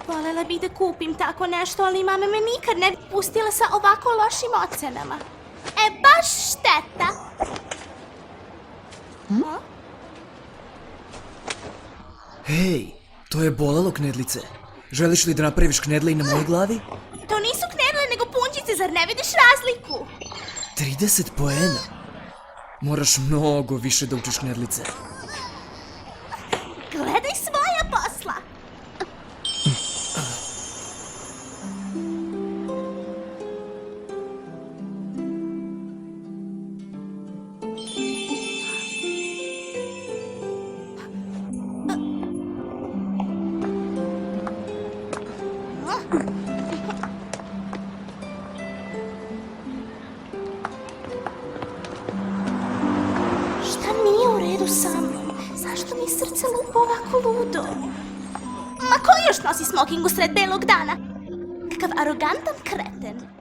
Volela bih da kupim tako nešto, ali mama me nikad ne bi pustila sa ovako lošim ocenama. Baš šteta. Hej, to je bolelo, knedlice. Želiš li da napraviš knedle i na mojoj glavi? To nisu knedle, nego punčice, zar ne vidiš razliku? 30 poena. Moraš mnogo više da učiš knedlice. Gledaj svoja posla. Šta nije u redu sa mnom? Zašto mi srce lupa ovako ludo? Ma ko još nosi smoking usred belog dana? Kakav arogantan kreten.